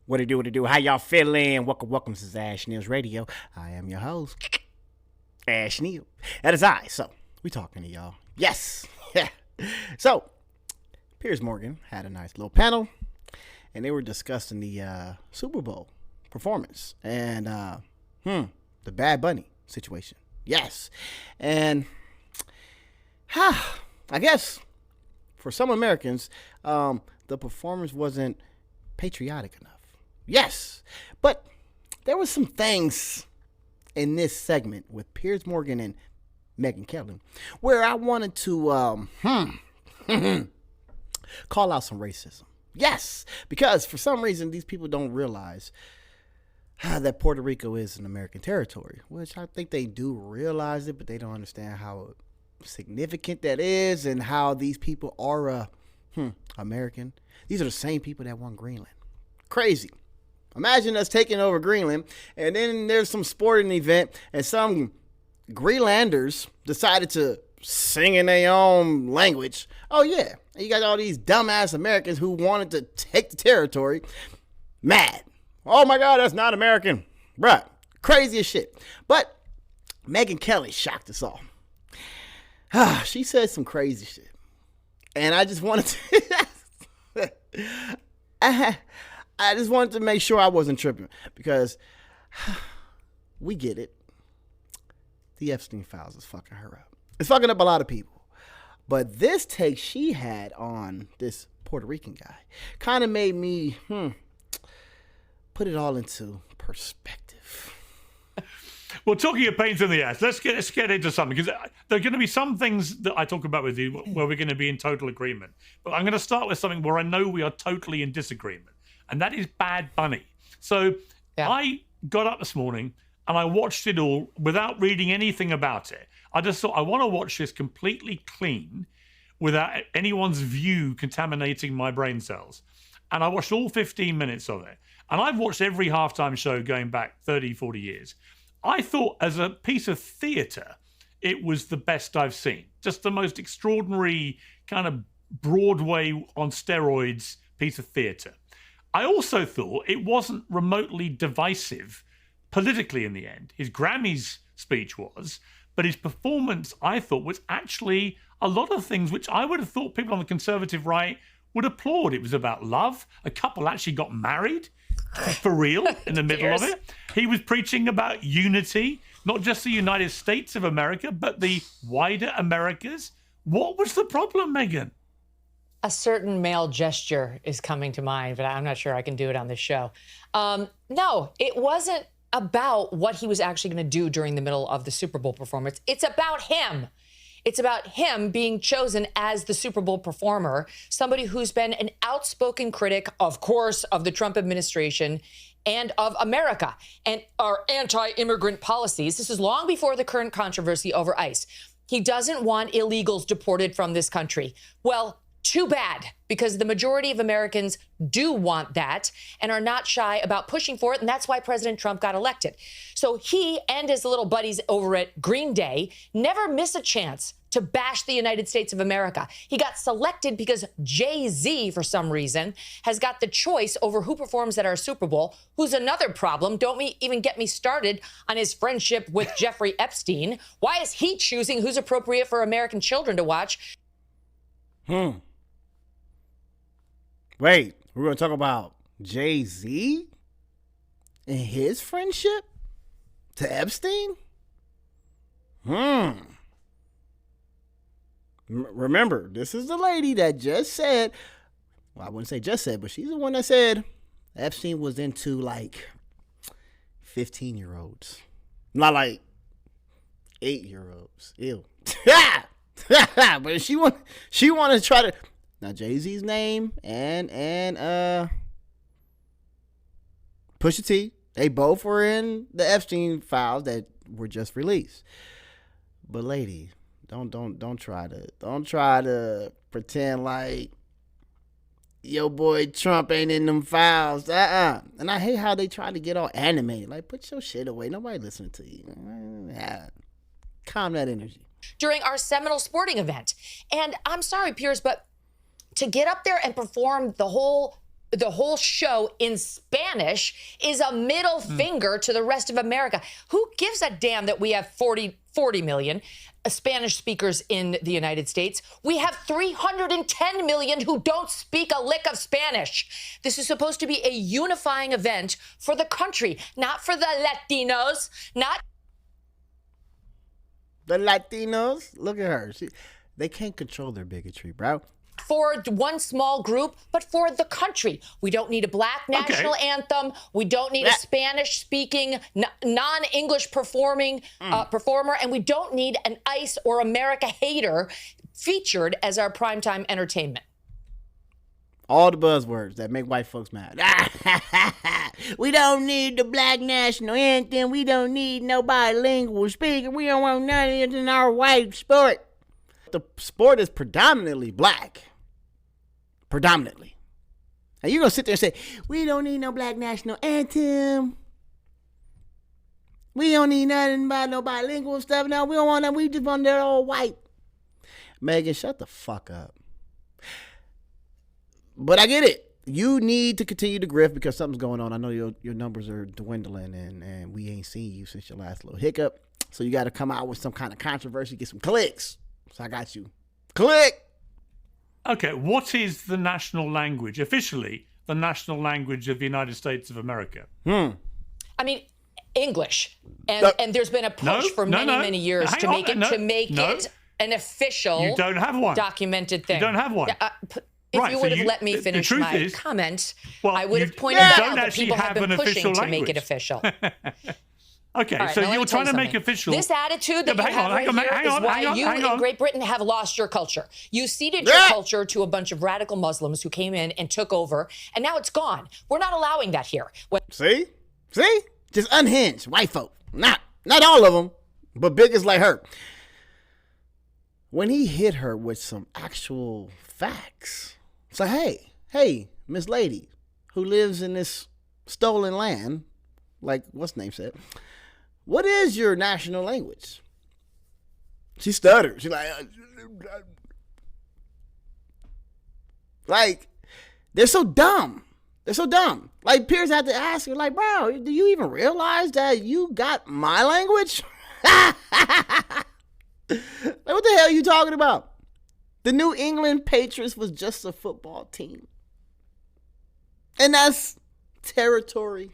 What it do, what it do? How y'all feeling? Welcome. This is Ash Neil's Radio. I am your host, Ash Neil. That is I. So, we talking to y'all. Yes. So, Piers Morgan had a nice little panel, and they were discussing the Super Bowl performance and the Bad Bunny situation. Yes. And I guess for some Americans, the performance wasn't patriotic enough. Yes, but there were some things in this segment with Piers Morgan and Megyn Kelly where I wanted to call out some racism. Yes, because for some reason these people don't realize that Puerto Rico is an American territory, which I think they do realize it, but they don't understand how significant that is and how these people are American. These are the same people that won Greenland. Crazy. Imagine us taking over Greenland, and then there's some sporting event, and some Greenlanders decided to sing in their own language. Oh, yeah. And you got all these dumbass Americans who wanted to take the territory. Mad. Oh, my God, that's not American. Bruh, crazy as shit. But Megyn Kelly shocked us all. She said some crazy shit. And I just wanted to... I just wanted to make sure I wasn't tripping, because we get it. The Epstein files is fucking her up. It's fucking up a lot of people. But this take she had on this Puerto Rican guy kind of made me put it all into perspective. Well, talking of pains in the ass, let's get into something, because there are going to be some things that I talk about with you where we're going to be in total agreement. But I'm going to start with something where I know we are totally in disagreement, and that is Bad Bunny. So I got up this morning and I watched it all without reading anything about it. I just thought, I want to watch this completely clean without anyone's view contaminating my brain cells. And I watched all 15 minutes of it. And I've watched every halftime show going back 30, 40 years. I thought as a piece of theatre, it was the best I've seen. Just the most extraordinary kind of Broadway on steroids piece of theatre. I also thought it wasn't remotely divisive politically in the end. His Grammys speech was, but his performance, I thought, was actually a lot of things which I would have thought people on the conservative right would applaud. It was about love. A couple actually got married, for real, in the middle of it. He was preaching about unity, not just the United States of America, but the wider Americas. What was the problem, Megyn? A certain male gesture is coming to mind, but I'm not sure I can do it on this show. No, it wasn't about what he was actually going to do during the middle of the Super Bowl performance. It's about him. It's about him being chosen as the Super Bowl performer, somebody who's been an outspoken critic, of course, of the Trump administration and of America and our anti-immigrant policies. This is long before the current controversy over ICE. He doesn't want illegals deported from this country. Well, too bad, because the majority of Americans do want that and are not shy about pushing for it. And that's why President Trump got elected. So he and his little buddies over at Green Day never miss a chance to bash the United States of America. He got selected because Jay-Z, for some reason, has got the choice over who performs at our Super Bowl, who's another problem. Don't even get me started on his friendship with Jeffrey Epstein. Why is he choosing who's appropriate for American children to watch? Wait, we're going to talk about Jay-Z and his friendship to Epstein? Remember, this is the lady that just said, well, I wouldn't say just said, but she's the one that said Epstein was into like 15-year-olds. Not like 8-year-olds. Ew. But she want to try to... Now, Jay-Z's name and Pusha T, they both were in the Epstein files that were just released. But lady, don't try to pretend like your boy Trump ain't in them files. And I hate how they try to get all animated. Like, put your shit away. Nobody listening to you. Calm that energy. During our seminal sporting event. And I'm sorry, Piers, but to get up there and perform the whole show in Spanish Spanish is a middle finger to the rest of America. Who gives a damn that we have 40 million Spanish speakers in the United States? We have 310 million who don't speak a lick of Spanish. This is supposed to be a unifying event for the country, not for the Latinos, not The Latinos, look at her. They can't control their bigotry, bro. for one small group, but for the country. We don't need a black national anthem. We don't need a Spanish-speaking, non-English performer, and we don't need an ICE or America hater featured as our primetime entertainment. All the buzzwords that make white folks mad. We don't need the black national anthem. We don't need no bilingual speaker. We don't want none of it in our white sport. The sport is predominantly black. Predominantly. And you're going to sit there and say, we don't need no black national anthem. We don't need nothing about no bilingual stuff. No, we don't want that. We just want that all white. Megan, shut the fuck up. But I get it. You need to continue to grift because something's going on. I know your numbers are dwindling and we ain't seen you since your last little hiccup. So you got to come out with some kind of controversy, get some clicks. So I got you. Click. Okay, what is the national language, officially the national language of the United States of America? I mean, English. And there's been a push for many years to make it an official You don't have one. Documented thing. You don't have one. If you would have let me finish my comment, I would have pointed you out that people have been pushing to make it official. Okay, right, so you're trying to make official. This attitude that you have right here is why you in Great Britain have lost your culture. You ceded your culture to a bunch of radical Muslims who came in and took over, and now it's gone. We're not allowing that here. See? Just unhinged white folk. Not all of them, but biggest like her. When he hit her with some actual facts, it's like, hey, Miss Lady, who lives in this stolen land, like what's name said, what is your national language? She stuttered. She's like, they're so dumb. They're so dumb. Like, Piers had to ask her, like, bro, do you even realize that you got my language? Like, what the hell are you talking about? The New England Patriots was just a football team. And that's territory.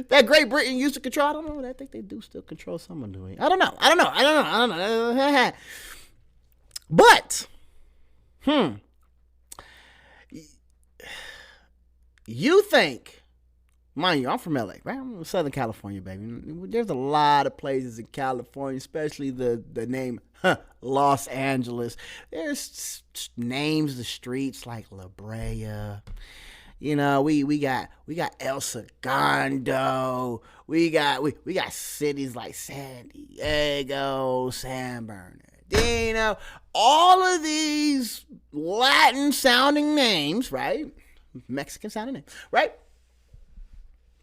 That Great Britain used to control. I don't know. I think they do still control some of it. I don't know. But, you think, mind you, I'm from LA, right? I'm from Southern California, baby. There's a lot of places in California, especially the name Los Angeles. There's names of the streets like La Brea. You know, we got El Segundo. We got cities like San Diego, San Bernardino. All of these Latin sounding names, right? Mexican sounding names, right?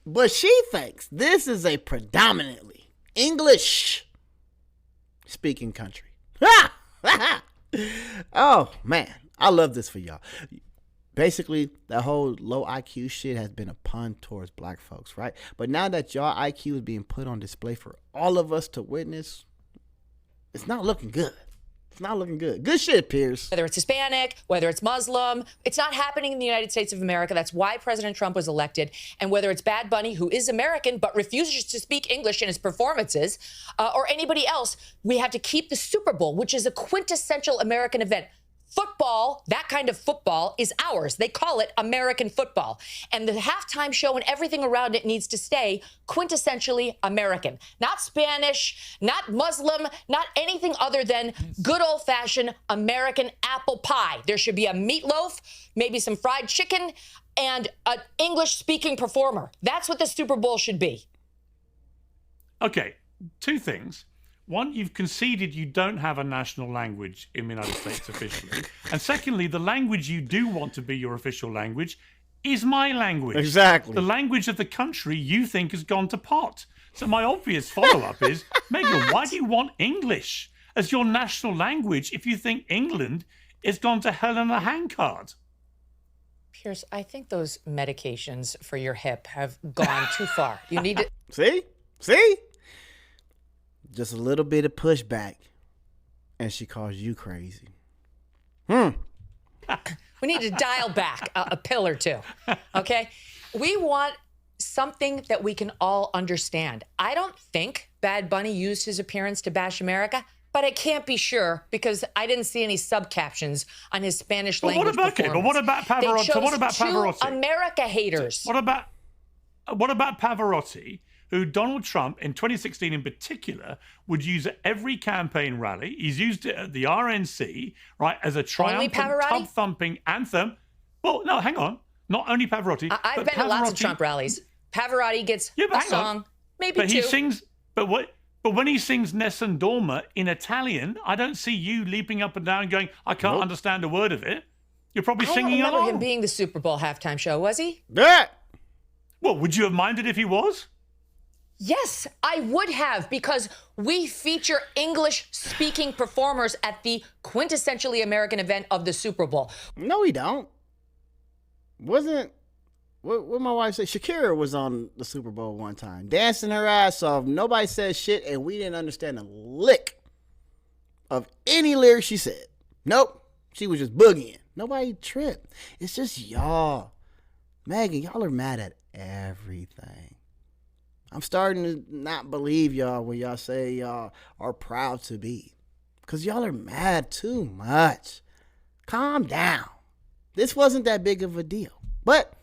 But she thinks this is a predominantly English speaking country. Oh man, I love this for y'all. Basically, that whole low IQ shit has been a pun towards black folks, right? But now that y'all IQ is being put on display for all of us to witness, it's not looking good. It's not looking good. Good shit, Piers. Whether it's Hispanic, whether it's Muslim, it's not happening in the United States of America. That's why President Trump was elected. And whether it's Bad Bunny, who is American but refuses to speak English in his performances, or anybody else, we have to keep the Super Bowl, which is a quintessential American event. Football, that kind of football, is ours. They call it American football. And the halftime show and everything around it needs to stay quintessentially American. Not Spanish, not Muslim, not anything other than good old-fashioned American apple pie. There should be a meatloaf, maybe some fried chicken, and an English-speaking performer. That's what the Super Bowl should be. Okay, two things. One, you've conceded you don't have a national language in the United States officially. And secondly, the language you do want to be your official language is my language. Exactly. The language of the country you think has gone to pot. So my obvious follow-up is, Megan, why do you want English as your national language if you think England has gone to hell in a handcart? Pierce, I think those medications for your hip have gone too far. You need to. See? Just a little bit of pushback, and she calls you crazy. We need to dial back a pill or two. Okay? We want something that we can all understand. I don't think Bad Bunny used his appearance to bash America, but I can't be sure because I didn't see any subcaptions on his Spanish language performance. But what about Pavarotti? They chose What about two Pavarotti? America haters. What about Pavarotti, who Donald Trump in 2016 in particular would use at every campaign rally? He's used it at the RNC, right, as a triumphant, tub-thumping anthem. Well, no, hang on. Not only Pavarotti. I've been to lots of Trump rallies. Pavarotti gets a song, maybe but two. He sings. But when he sings Nessun Dorma in Italian, I don't see you leaping up and down going, I can't understand a word of it. You're probably singing I don't remember along. him being the Super Bowl halftime show, was he? Yeah. Well, would you have minded if he was? Yes, I would have, because we feature English-speaking performers at the quintessentially American event of the Super Bowl. No, he don't. Wasn't what my wife said? Shakira was on the Super Bowl one time, dancing her ass off. Nobody said shit, and we didn't understand a lick of any lyrics she said. Nope, she was just boogieing. Nobody tripped. It's just y'all, Megan. Y'all are mad at everything. I'm starting to not believe y'all when y'all say y'all are proud to be. Because y'all are mad too much. Calm down. This wasn't that big of a deal. But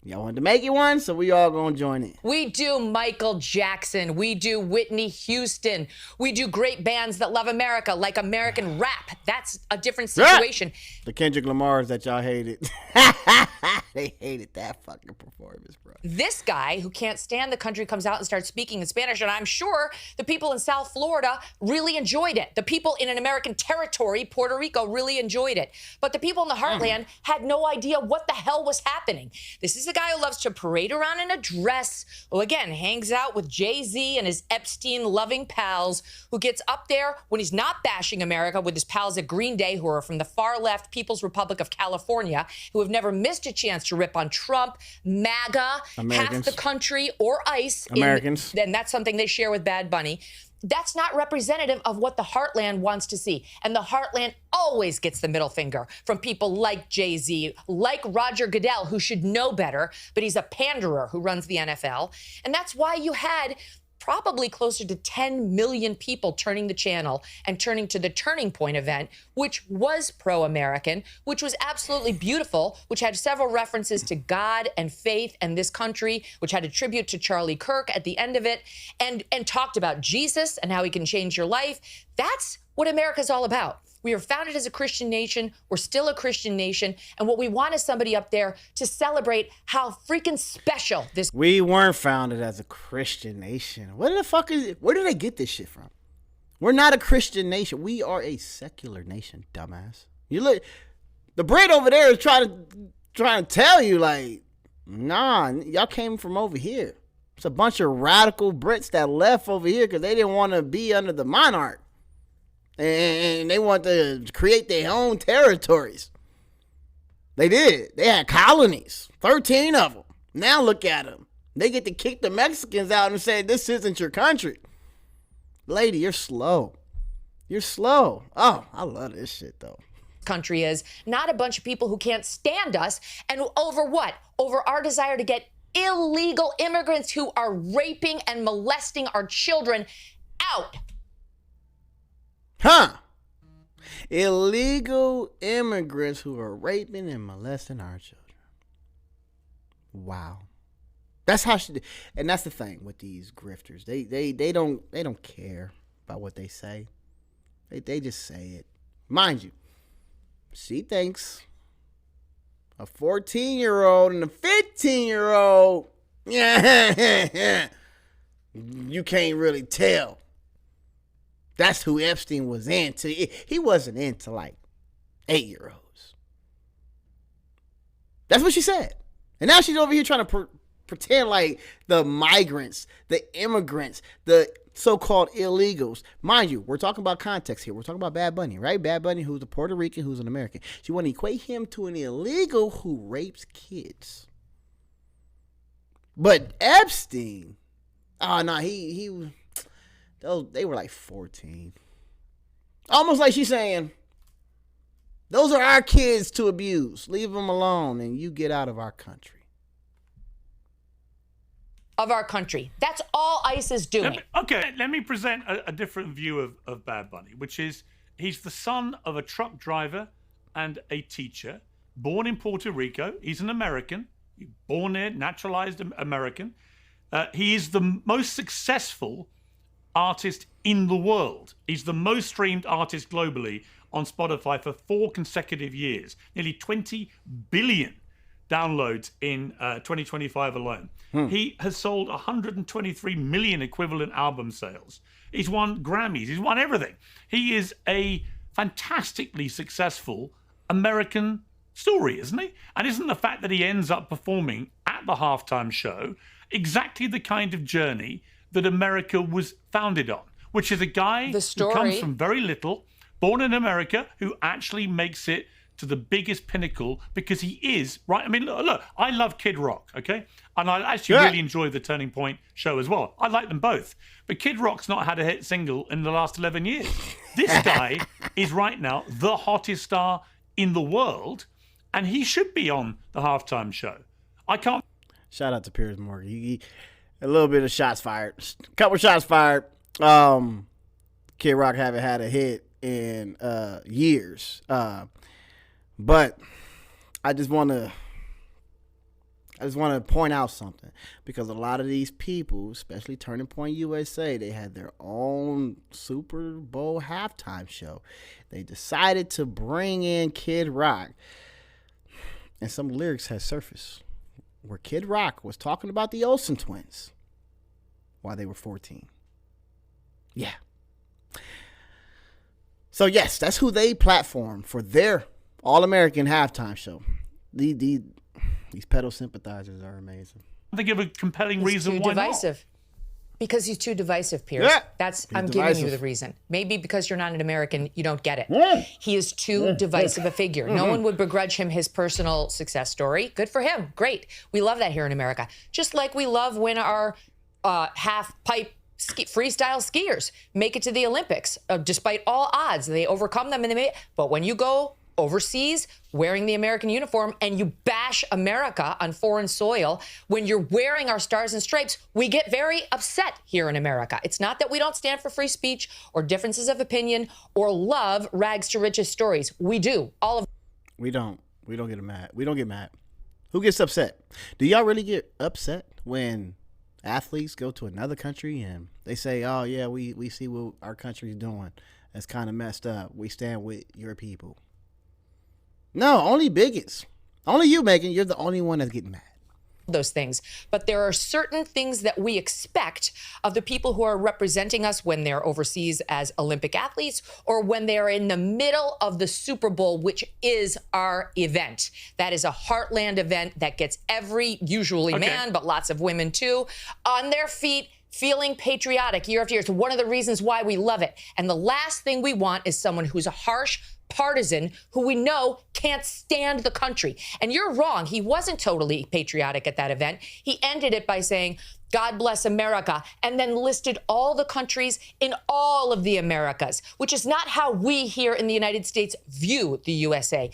y'all wanted to make it one, so we all gonna join in. We do Michael Jackson. We do Whitney Houston. We do great bands that love America, like American rap. That's a different situation. The Kendrick Lamars that y'all hated. They hated that fucking performance, bro. This guy who can't stand the country comes out and starts speaking in Spanish, and I'm sure the people in South Florida really enjoyed it. The people in an American territory, Puerto Rico, really enjoyed it. But the people in the heartland had no idea what the hell was happening. This is a guy who loves to parade around in a dress, who again hangs out with Jay-Z and his Epstein-loving pals, who gets up there when he's not bashing America with his pals at Green Day, who are from the far left People's Republic of California, who have never missed a chance to rip on Trump, MAGA, half the country, or ICE. Americans. And that's something they share with Bad Bunny. That's not representative of what the heartland wants to see. And the heartland always gets the middle finger from people like Jay-Z, like Roger Goodell, who should know better, but he's a panderer who runs the NFL. And that's why you had probably closer to 10 million people turning the channel and turning to the Turning Point event, which was pro-American, which was absolutely beautiful, which had several references to God and faith and this country, which had a tribute to Charlie Kirk at the end of it, and talked about Jesus and how he can change your life. That's what America's all about. We are founded as a Christian nation. We're still a Christian nation. And what we want is somebody up there to celebrate how freaking special this. We weren't founded as a Christian nation. What the fuck is it? Where did they get this shit from? We're not a Christian nation. We are a secular nation, dumbass. You look, the Brit over there is trying to tell you, like, nah, y'all came from over here. It's a bunch of radical Brits that left over here because they didn't want to be under the monarch. And they want to create their own territories. They did. They had colonies, 13 of them. Now look at them. They get to kick the Mexicans out and say, this isn't your country. Lady, you're slow. You're slow. Oh, I love this shit, though. Country is not a bunch of people who can't stand us. And over what? Over our desire to get illegal immigrants who are raping and molesting our children out. Huh? Illegal immigrants who are raping and molesting our children. Wow. That's how she. And that's the thing with these grifters. They don't care about what they say. They just say it. Mind you, she thinks a 14-year-old and a 15-year-old. Yeah, you can't really tell. That's who Epstein was into. He wasn't into like 8-year-olds. That's what she said. And now she's over here trying to Pretend like the migrants, the immigrants, the so-called illegals. Mind you, we're talking about context here. We're talking about Bad Bunny, right? Bad Bunny, who's a Puerto Rican, who's an American. So you want to equate him to an illegal who rapes kids. But Epstein, oh no, they were like 14. Almost like she's saying, those are our kids to abuse. Leave them alone and you get out of our country. Of our country. That's all ICE is doing. Let me present a different view of Bad Bunny, which is he's the son of a truck driver and a teacher, born in Puerto Rico. He's an American, born there, naturalized American. He is the most successful artist in the world. He's the most streamed artist globally on Spotify for 4 consecutive years, nearly 20 billion downloads in 2025 alone. He has sold 123 million equivalent album sales. He's won Grammys. He's won everything. He is a fantastically successful American story, isn't he? And isn't the fact that he ends up performing at the halftime show exactly the kind of journey that America was founded on, which is a guy who comes from very little, born in America, who actually makes it to the biggest pinnacle because he is, right? I mean, look, I love Kid Rock, okay? And I actually really enjoy the Turning Point show as well. I like them both. But Kid Rock's not had a hit single in the last 11 years. This guy is right now the hottest star in the world, and he should be on the halftime show. I can't... Shout out to Piers Morgan. A little bit of shots fired. A couple shots fired. Kid Rock haven't had a hit in years. But I just want to point out something, because a lot of these people, especially Turning Point USA, they had their own Super Bowl halftime show. They decided to bring in Kid Rock, and some lyrics had surfaced where Kid Rock was talking about the Olsen twins while they were 14. Yeah. So yes, that's who they platform for their All-American halftime show. These pedal sympathizers are amazing. I think of a compelling reason why divisive. Not. Because he's too divisive, Piers. Yeah. I'm giving you the reason. Maybe because you're not an American, you don't get it. Yeah. He is too divisive a figure. No one would begrudge him his personal success story. Good for him. Great. We love that here in America. Just like we love when our half-pipe freestyle skiers make it to the Olympics, despite all odds. They overcome them, but when you go overseas wearing the American uniform and you bash America on foreign soil, when you're wearing our stars and stripes, we get very upset here in America. It's not that we don't stand for free speech or differences of opinion or love rags to riches stories. We do. All of We don't get mad. We don't get mad. Who gets upset? Do y'all really get upset when athletes go to another country and they say, oh yeah, we see what our country's doing, that's kind of messed up, we stand with your people? No, only bigots. Only you, Megan. You're the only one that's getting mad. Those things. But there are certain things that we expect of the people who are representing us when they're overseas as Olympic athletes or when they're in the middle of the Super Bowl, which is our event. That is a heartland event that gets usually man, but lots of women too, on their feet, feeling patriotic year after year. It's one of the reasons why we love it. And the last thing we want is someone who's a harsh partisan who we know can't stand the country. And you're wrong. He wasn't totally patriotic at that event. He ended it by saying, God bless America, and then listed all the countries in all of the Americas, which is not how we here in the United States view the USA.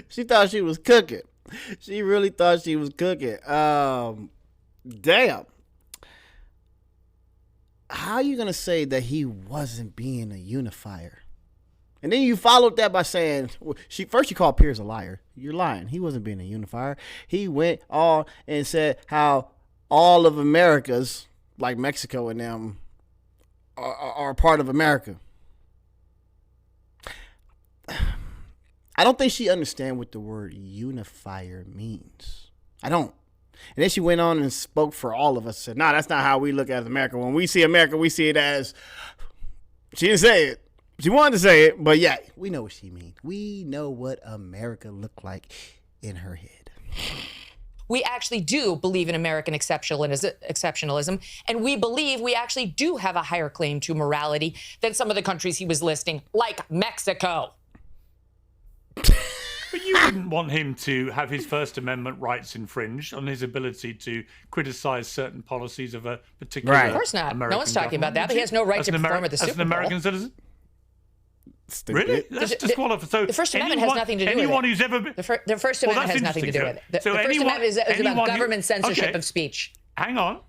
She thought she was cooking. She really thought she was cooking. Damn. How are you going to say that he wasn't being a unifier? And then you followed that by saying, she called Piers a liar. You're lying. He wasn't being a unifier. He went on and said how all of America's, like Mexico and them, are part of America. I don't think she understands what the word unifier means. I don't. And then she went on and spoke for all of us. Said, "No, that's not how we look at America. When we see America, we see it as." She didn't say it, She wanted to say it, but yeah, we know what she means. We know what America looked like in her head. We actually do believe in American exceptionalism, and we believe we actually do have a higher claim to morality than some of the countries he was listing, like Mexico. But you wouldn't want him to have his First Amendment rights infringed on his ability to criticize certain policies of a particular Right. Of course not. American No one's talking about that, but he has no right to perform at the Super As an American Bowl. citizen? Stupid. Really? That's disqualified. So The First Amendment has nothing to do with it. Anyone who's ever been... The First Amendment has nothing to do with it. The First anyone- Amendment is about anyone who- government censorship okay. of speech. Hang on.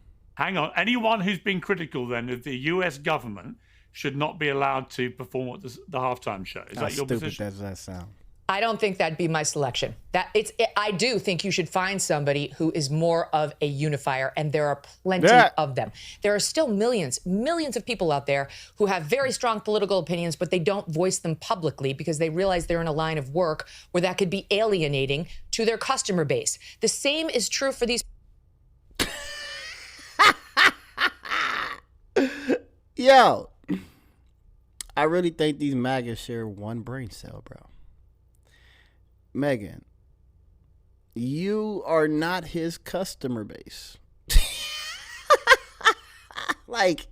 Anyone who's been critical then of the U.S. government should not be allowed to perform at the halftime show. Is How that your stupid position? does that sound? I don't think that'd be my selection. I do think you should find somebody who is more of a unifier, and there are plenty Yeah. of them. There are still millions of people out there who have very strong political opinions, but they don't voice them publicly because they realize they're in a line of work where that could be alienating to their customer base. The same is true for these. Yo, I really think these MAGAs share one brain cell, bro. Megan, you are not his customer base. Like,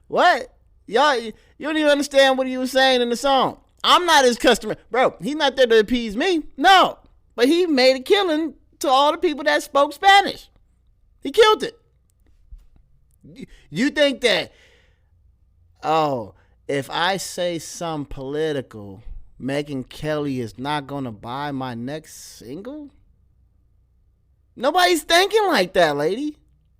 what? Y'all, you don't even understand what he was saying in the song. I'm not his customer. Bro, he's not there to appease me. No. But he made a killing to all the people that spoke Spanish. He killed it. You think that, oh, if I say some political, Megyn Kelly is not going to buy my next single? Nobody's thinking like that, lady.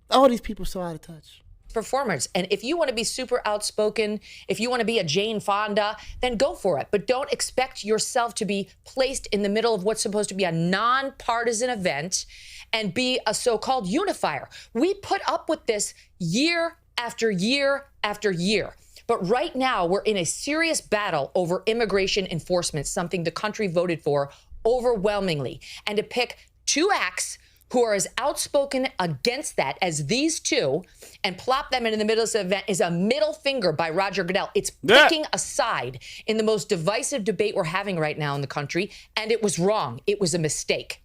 All these people are so out of touch. Performers. And if you want to be super outspoken, if you want to be a Jane Fonda, then go for it. But don't expect yourself to be placed in the middle of what's supposed to be a nonpartisan event and be a so-called unifier. We put up with this year after year after year. But right now, we're in a serious battle over immigration enforcement, something the country voted for overwhelmingly. And to pick two acts who are as outspoken against that as these two and plop them in the middle of the event is a middle finger by Roger Goodell. It's picking a side in the most divisive debate we're having right now in the country, and it was wrong. It was a mistake.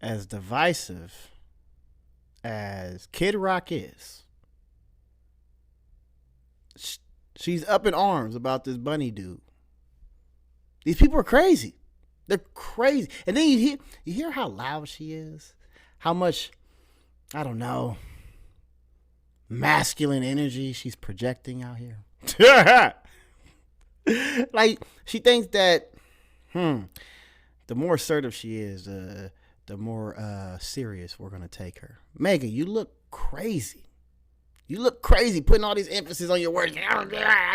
As divisive as Kid Rock is, she's up in arms about this bunny dude. These people are crazy. They're crazy. And then you hear how loud she is, how much, I don't know, masculine energy she's projecting out here. Like, she thinks that, the more assertive she is, the more serious we're going to take her. Megan, you look crazy. You look crazy putting all these emphasis on your words.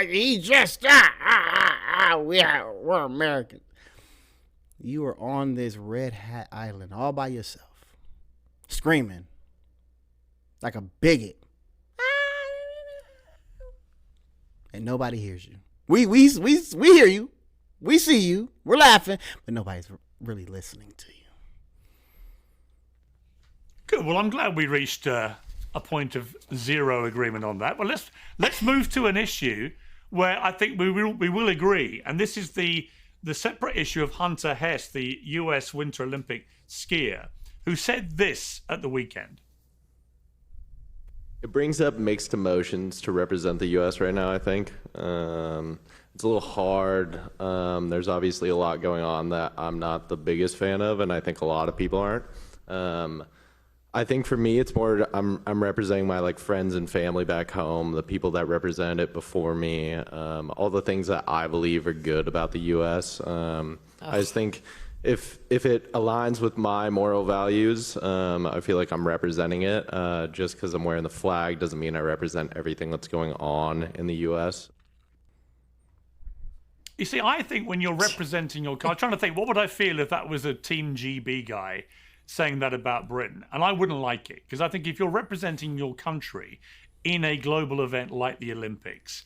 He just, we're Americans. You are on this red hat island all by yourself, screaming like a bigot, and nobody hears you. We hear you, we see you, we're laughing, but nobody's really listening to you. Good. Well, I'm glad we reached a point of zero agreement on that. Well, let's move to an issue where I think we will agree, and this is the separate issue of Hunter Hess, the U.S. Winter Olympic skier, who said this at the weekend. It brings up mixed emotions to represent the U.S. right now, I think. It's a little hard. There's obviously a lot going on that I'm not the biggest fan of, and I think a lot of people aren't. I think for me, it's more I'm representing my friends and family back home, the people that represent it before me, all the things that I believe are good about the U.S. I just think if it aligns with my moral values, I feel like I'm representing it. Just because I'm wearing the flag doesn't mean I represent everything that's going on in the U.S. You see, I think when you're representing your country, I'm trying to think, what would I feel if that was a Team GB guy saying that about Britain? And I wouldn't like it, because I think if you're representing your country in a global event like the Olympics,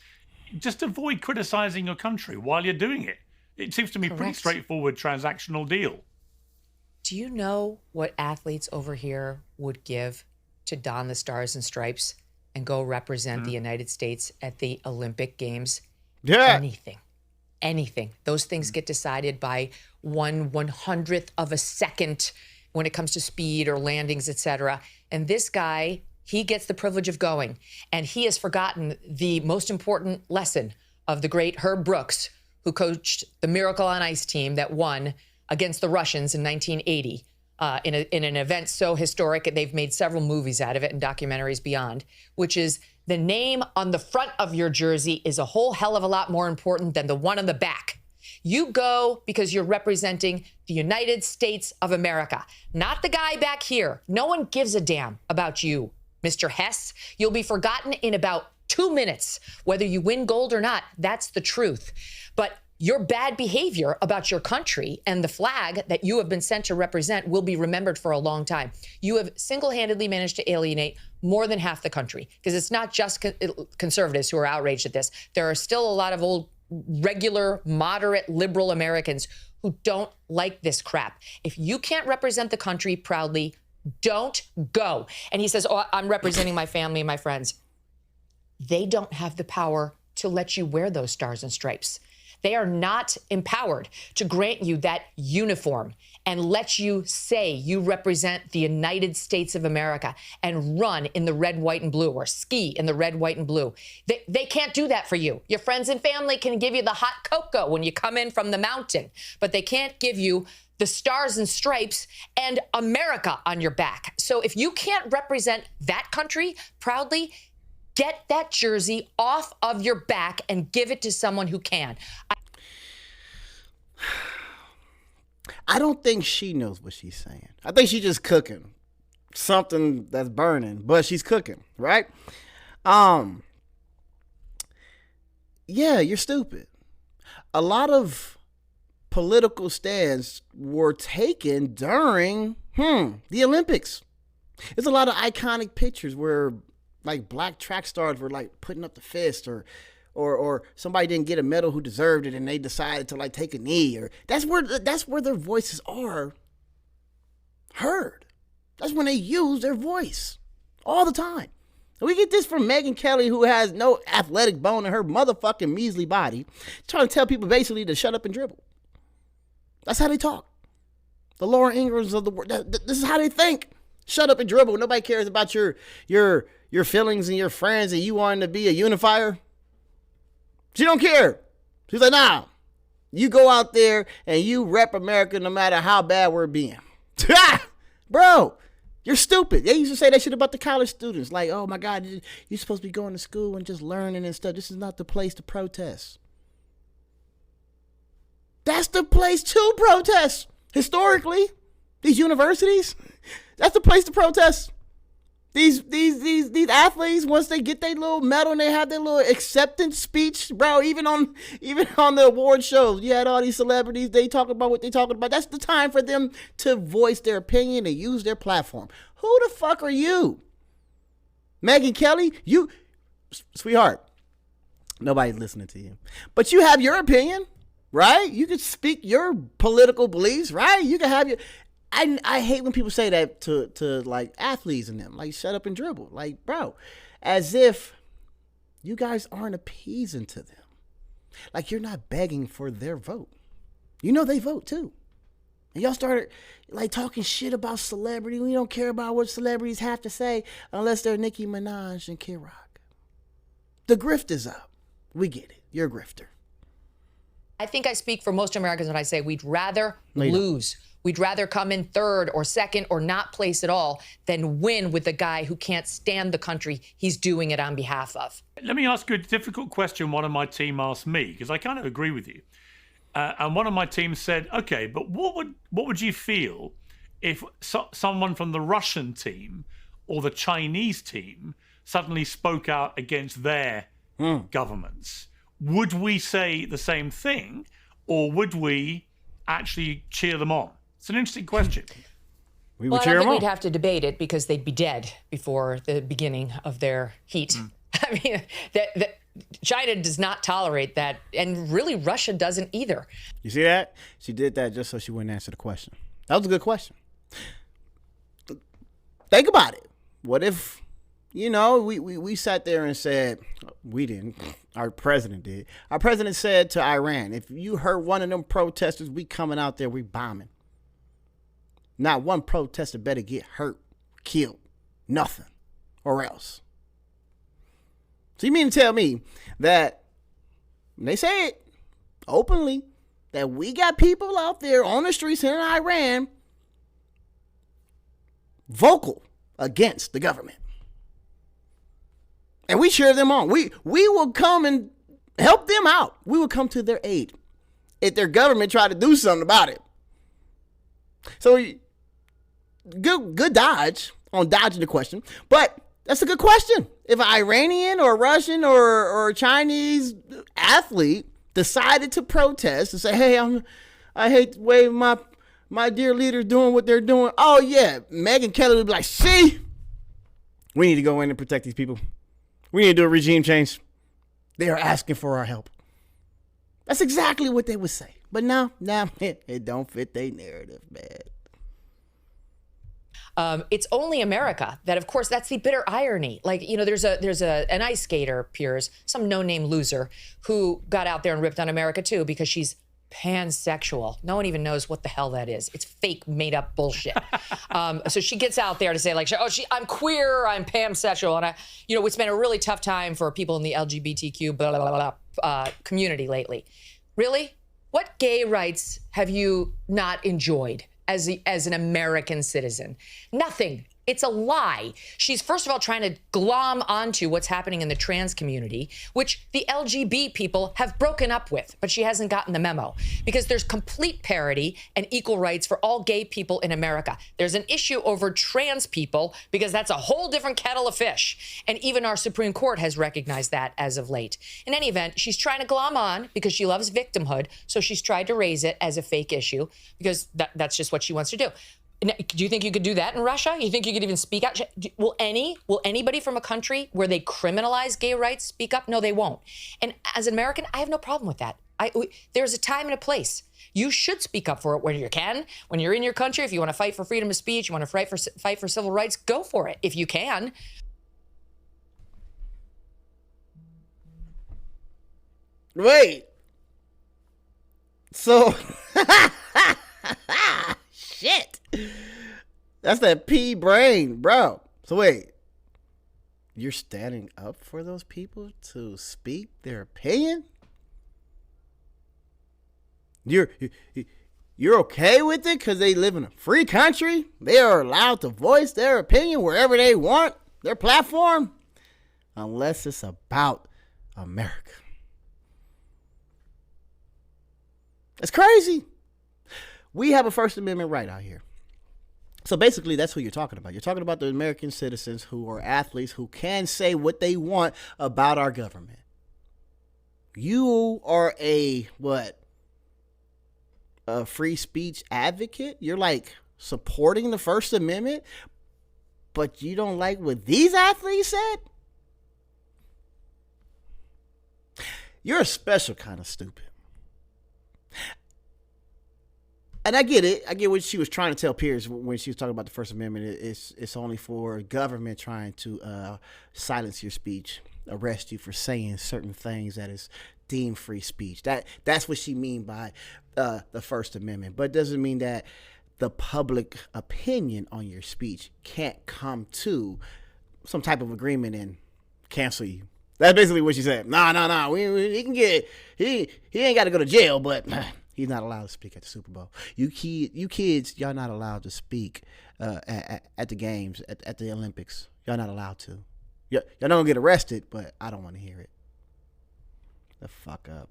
just avoid criticizing your country while you're doing it. It seems to me pretty Correct. straightforward transactional deal. Do you know what athletes over here would give to don the stars and stripes? and go represent the United States at the Olympic Games? Yeah. Anything. Those things get decided by 1/100th of a second when it comes to speed or landings, etc. And this guy, he gets the privilege of going, and he has forgotten the most important lesson of the great Herb Brooks, who coached the Miracle on Ice team that won against the Russians in 1980 in an event so historic, and they've made several movies out of it and documentaries beyond, which is the name on the front of your jersey is a whole hell of a lot more important than the one on the back. You go because you're representing the United States of America, not the guy back here. No one gives a damn about you, Mr. Hess. You'll be forgotten in about 2 minutes, whether you win gold or not. That's the truth. But your bad behavior about your country and the flag that you have been sent to represent will be remembered for a long time. You have single-handedly managed to alienate more than half the country, because it's not just conservatives who are outraged at this. There are still a lot of old, regular, moderate, liberal Americans who don't like this crap. If you can't represent the country proudly, don't go. And he says, oh, I'm representing my family and my friends. They don't have the power to let you wear those stars and stripes. They are not empowered to grant you that uniform and let you say you represent the United States of America and run in the red, white, and blue, or ski in the red, white, and blue. They can't do that for you. Your friends and family can give you the hot cocoa when you come in from the mountain, but they can't give you the stars and stripes and America on your back. So if you can't represent that country proudly, get that jersey off of your back and give it to someone who can. I don't think she knows what she's saying. I think she's just cooking something that's burning, but she's cooking, right? Yeah, you're stupid. A lot of political stands were taken during the Olympics. There's a lot of iconic pictures where like black track stars were like putting up the fist, or somebody didn't get a medal who deserved it and they decided to like take a knee, or that's where their voices are heard. That's when they use their voice all the time. And we get this from Megyn Kelly, who has no athletic bone in her motherfucking measly body, trying to tell people basically to shut up and dribble. That's how they talk. The Laura Ingrams of the world. This is how they think. Shut up and dribble. Nobody cares about your feelings and your friends and you wanting to be a unifier. She don't care. She's like, nah, you go out there and you rep America no matter how bad we're being. Bro, you're stupid. They used to say that shit about the college students. Like, oh my God, you're supposed to be going to school and just learning and stuff. This is not the place to protest. That's the place to protest. Historically, these universities, that's the place to protest. These athletes, once they get their little medal and they have their little acceptance speech, bro, even on the award shows, you had all these celebrities, they talk about what they talking about. That's the time for them to voice their opinion and use their platform. Who the fuck are you? Megyn Kelly, you, sweetheart, nobody's listening to you. But you have your opinion, right? You can speak your political beliefs, right? You can have your... I hate when people say that to like athletes and them, like shut up and dribble. Like, bro, as if you guys aren't appeasing to them. Like you're not begging for their vote. You know they vote too. And y'all started like talking shit about celebrity. We don't care about what celebrities have to say unless they're Nicki Minaj and Kid Rock. The grift is up. We get it. You're a grifter. I think I speak for most Americans when I say we'd rather lose. We'd rather come in third or second or not place at all than win with a guy who can't stand the country he's doing it on behalf of. Let me ask you a difficult question one of my team asked me, because I kind of agree with you. And one of my team said, okay, but what would you feel if someone from the Russian team or the Chinese team suddenly spoke out against their governments? Would we say the same thing, or would we actually cheer them on? It's an interesting question. We would Well, I cheer don't them think on. we'd have to debate it because they'd be dead before the beginning of their heat. I mean, China does not tolerate that, and really Russia doesn't either. You see that? She did that just so she wouldn't answer the question. That was a good question. Think about it. What if we sat there and said, we didn't, our president did. Our president said to Iran, if you hurt one of them protesters, we coming out there, we bombing. Not one protester better get hurt, killed, nothing, or else. So you mean to tell me that, they say it openly, that we got people out there on the streets in Iran vocal against the government. And we cheer them on. We will come and help them out. We will come to their aid if their government try to do something about it. So good dodge on dodging the question. But that's a good question. If an Iranian or Russian or Chinese athlete decided to protest and say, hey, I hate the way my dear leaders doing what they're doing. Oh, yeah. Megyn Kelly would be like, see, we need to go in and protect these people. We need to do a regime change. They are asking for our help. That's exactly what they would say. But no, it don't fit their narrative, man. It's only America that, of course, that's the bitter irony. Like, there's an ice skater, PIERS, some no-name loser, who got out there and ripped on America, too, because she's pansexual. No one even knows what the hell that is. It's fake, made-up bullshit. So she gets out there to say, like, I'm queer, I'm pansexual. And it's been a really tough time for people in the LGBTQ community lately. Really? What gay rights have you not enjoyed as an American citizen? Nothing. It's a lie. She's, first of all, trying to glom onto what's happening in the trans community, which the LGB people have broken up with, but she hasn't gotten the memo, because there's complete parity and equal rights for all gay people in America. There's an issue over trans people, because that's a whole different kettle of fish. And even our Supreme Court has recognized that as of late. In any event, she's trying to glom on because she loves victimhood. So she's tried to raise it as a fake issue because that's just what she wants to do. Do you think you could do that in Russia? You think you could even speak out? Will anybody from a country where they criminalize gay rights speak up? No, they won't. And as an American, I have no problem with that. There's a time and a place. You should speak up for it when you can. When you're in your country, if you want to fight for freedom of speech, you want to fight for civil rights, go for it if you can. Wait. So, shit. That's that pea brain, bro. So wait, you're standing up for those people to speak their opinion? You're okay with it because they live in a free country? They are allowed to voice their opinion wherever they want, their platform? Unless it's about America. It's crazy. We have a First Amendment right out here. So basically, that's who you're talking about. You're talking about the American citizens who are athletes who can say what they want about our government. You are a free speech advocate? You're like supporting the First Amendment, but you don't like what these athletes said? You're a special kind of stupid. And I get it. I get what she was trying to tell PIERS when she was talking about the First Amendment. It's only for government trying to silence your speech, arrest you for saying certain things that is deemed free speech. That's what she mean by the First Amendment. But it doesn't mean that the public opinion on your speech can't come to some type of agreement and cancel you. That's basically what she said. No. He can get he ain't got to go to jail, but he's not allowed to speak at the Super Bowl. You kids, y'all not allowed to speak at the games, at the Olympics. Y'all not allowed to. Y'all not gonna get arrested, but I don't want to hear it. The fuck up.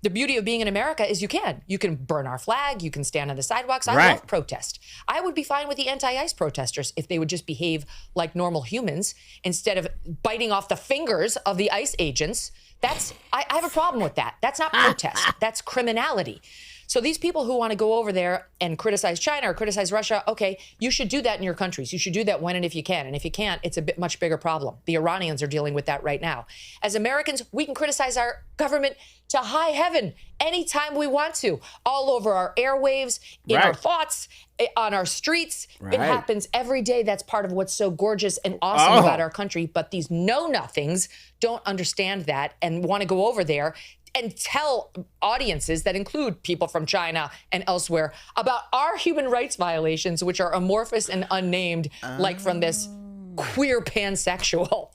The beauty of being in America is you can burn our flag. You can stand on the sidewalks. I Right. love protest. I would be fine with the anti-ICE protesters if they would just behave like normal humans instead of biting off the fingers of the ICE agents. I have a problem with that. That's not protest. That's criminality. So these people who want to go over there and criticize China or criticize Russia, okay, you should do that in your countries. You should do that when and if you can. And if you can't, it's a much bigger problem. The Iranians are dealing with that right now. As Americans, we can criticize our government to high heaven anytime we want to, all over our airwaves, in our thoughts, on our streets. It happens every day. That's part of what's so gorgeous and awesome about our country. But these know-nothings don't understand that and want to go over there and tell audiences that include people from China and elsewhere about our human rights violations, which are amorphous and unnamed, like from this queer pansexual.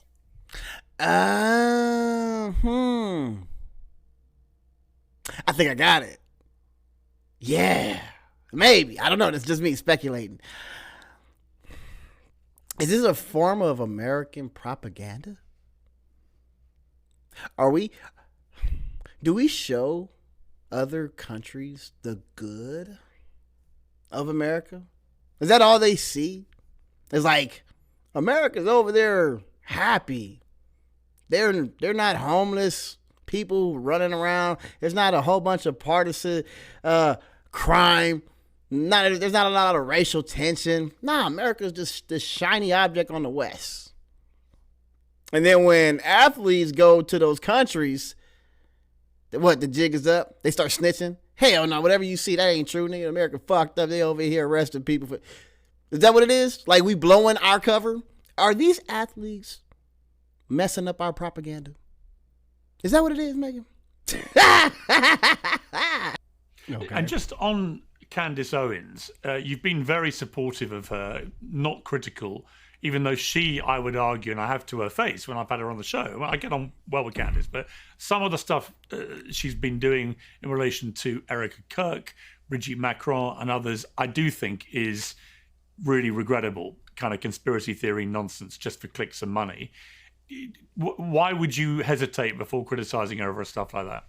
I think I got it. Yeah, maybe. I don't know. That's just me speculating. Is this a form of American propaganda? Do we show other countries the good of America? Is that all they see? It's like, America's over there happy. They're not homeless people running around. There's not a whole bunch of partisan crime. There's not a lot of racial tension. Nah, America's just this shiny object on the West. And then when athletes go to those countries, the jig is up? They start snitching? Hell no, whatever you see, that ain't true. Nigga, America fucked up. They over here arresting people for... Is that what it is? Like, we blowing our cover? Are these athletes messing up our propaganda? Is that what it is, Megan? Okay. And just on Candace Owens, you've been very supportive of her, not critical, even though she, I would argue, and I have to her face when I've had her on the show, I get on well with Candace, but some of the stuff she's been doing in relation to Erica Kirk, Brigitte Macron, and others, I do think is really regrettable, kind of conspiracy theory nonsense just for clicks and money. Why would you hesitate before criticizing her over stuff like that?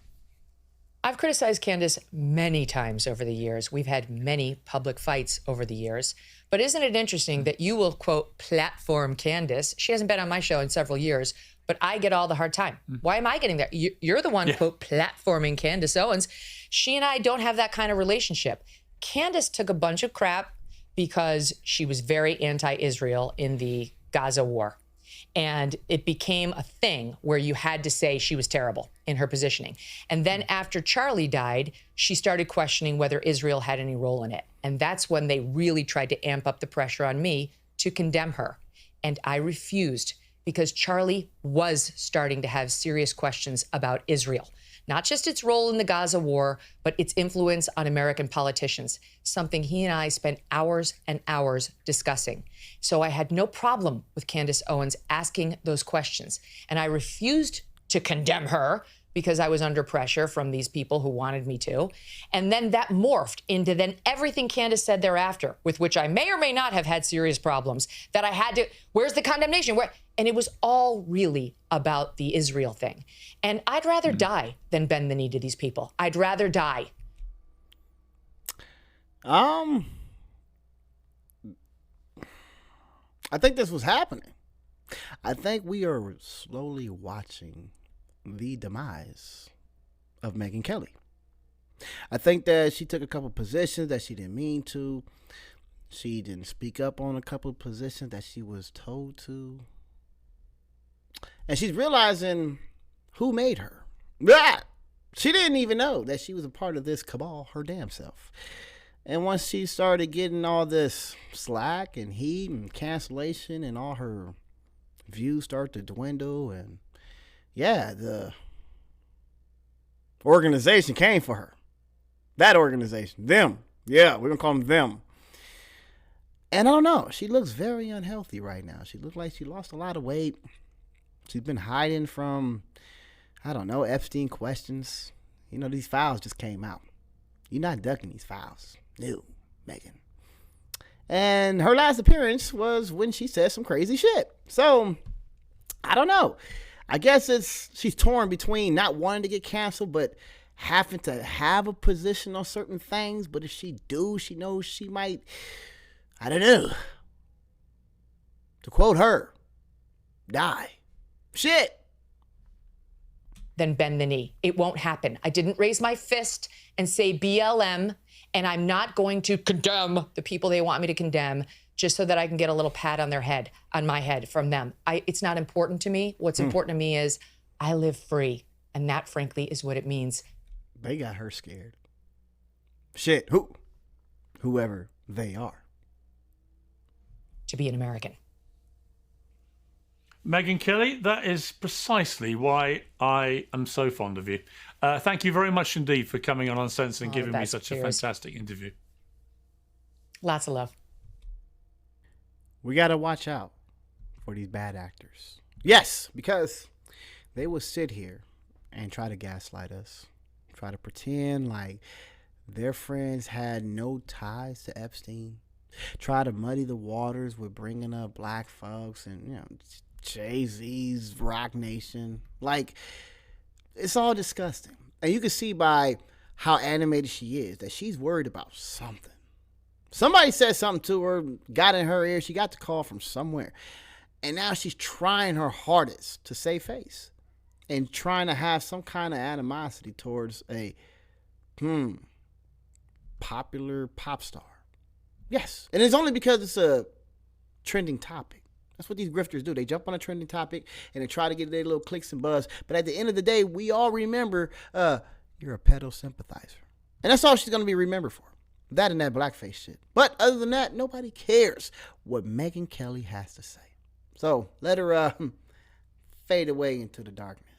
I've criticized Candace many times over the years. We've had many public fights over the years. But isn't it interesting that you will, quote, platform Candace? She hasn't been on my show in several years, but I get all the hard time. Why am I getting that? You're the one, quote, platforming Candace Owens. She and I don't have that kind of relationship. Candace took a bunch of crap because she was very anti-Israel in the Gaza war. And it became a thing where you had to say she was terrible in her positioning. And then after Charlie died, she started questioning whether Israel had any role in it. And that's when they really tried to amp up the pressure on me to condemn her. And I refused because Charlie was starting to have serious questions about Israel. Not just its role in the Gaza war, but its influence on American politicians, something he and I spent hours and hours discussing. So I had no problem with Candace Owens asking those questions. And I refused to condemn her because I was under pressure from these people who wanted me to. And then that morphed into then everything Candace said thereafter, with which I may or may not have had serious problems, that I had to, where's the condemnation? And it was all really about the Israel thing. And I'd rather die than bend the knee to these people. I'd rather die. I think this was happening. I think we are slowly watching the demise of Megyn Kelly. I think that she took a couple positions that she didn't mean to. She didn't speak up on a couple positions that she was told to. And she's realizing who made her. She didn't even know that she was a part of this cabal her damn self. And once she started getting all this slack and heat and cancellation and all her views start to dwindle, and the organization came for her. That organization. Them. Yeah, we're going to call them them. And I don't know. She looks very unhealthy right now. She looks like she lost a lot of weight. She's been hiding from, I don't know, Epstein questions. You know, these files just came out. You're not ducking these files. No, Megan. And her last appearance was when she said some crazy shit. So, I don't know. I guess she's torn between not wanting to get canceled, but having to have a position on certain things. But if she do, she knows she might, I don't know, to quote her, die. Shit. then bend the knee. It won't happen. I didn't raise my fist and say BLM, and I'm not going to condemn the people they want me to condemn just so that I can get a little pat on my head from them. It's not important to me. What's important to me is I live free, and that, frankly, is what it means. They got her scared. Shit, whoever they are. To be an American. Megyn Kelly, that is precisely why I am so fond of you. Thank you very much indeed for coming on Uncensored and giving me such a fantastic interview. Lots of love. We got to watch out for these bad actors. Yes, because they will sit here and try to gaslight us, try to pretend like their friends had no ties to Epstein, try to muddy the waters with bringing up black folks and, Jay-Z's Rock Nation. Like, it's all disgusting. And you can see by how animated she is that she's worried about something. Somebody said something to her, got in her ear. She got the call from somewhere. And now she's trying her hardest to save face and trying to have some kind of animosity towards a popular pop star. Yes. And it's only because it's a trending topic. That's what these grifters do. They jump on a trending topic and they try to get their little clicks and buzz. But at the end of the day, we all remember you're a pedo sympathizer. And that's all she's going to be remembered for. That and that blackface shit. But other than that, nobody cares what Megyn Kelly has to say. So let her fade away into the darkness.